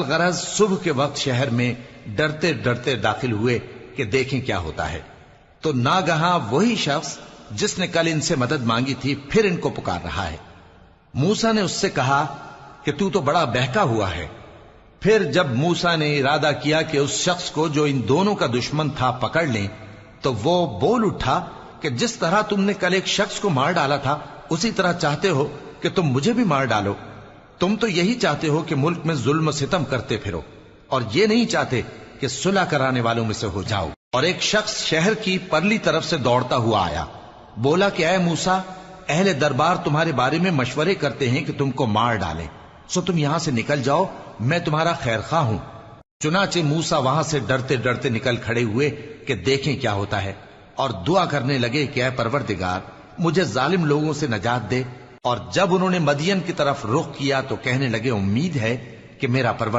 गरज सुबह के वक्त शहर में डरते डरते दाखिल हुए कि देखें क्या होता है, तो नागहां वही शख्स जिसने कल इनसे मदद मांगी थी फिर इनको पुकार रहा है। मूसा ने उससे कहा कि तू तो बड़ा बहका हुआ है। फिर जब मूसा ने इरादा किया कि उस शख्स को जो इन दोनों का दुश्मन था पकड़ लें, तो वो बोल उठा कि जिस तरह तुमने कल एक शख्स को मार डाला था उसी तरह चाहते हो कि तुम मुझे भी मार डालो। तुम तो यही चाहते हो कि मुल्क में जुल्म सितम करते फिरो और ये नहीं चाहते कि सुलह कराने वालों में से हो जाओ। और एक शख्स शहर की परली तरफ से दौड़ता हुआ आया, बोला कि ऐ मूसा, अहले दरबार तुम्हारे बारे में मशवरे करते हैं कि तुमको मार डालें, सो तुम यहां से निकल जाओ, मैं तुम्हारा खैरखा हूं। चुनाचे मूसा वहां से डरते डरते निकल खड़े हुए कि देखें क्या होता है, और दुआ करने लगे कि ऐ परवरदिगार, मुझे जालिम लोगों से नजात दे। और जब उन्होंने मदियन की तरफ रुख किया तो कहने लगे, उम्मीद है कि मेरा परवर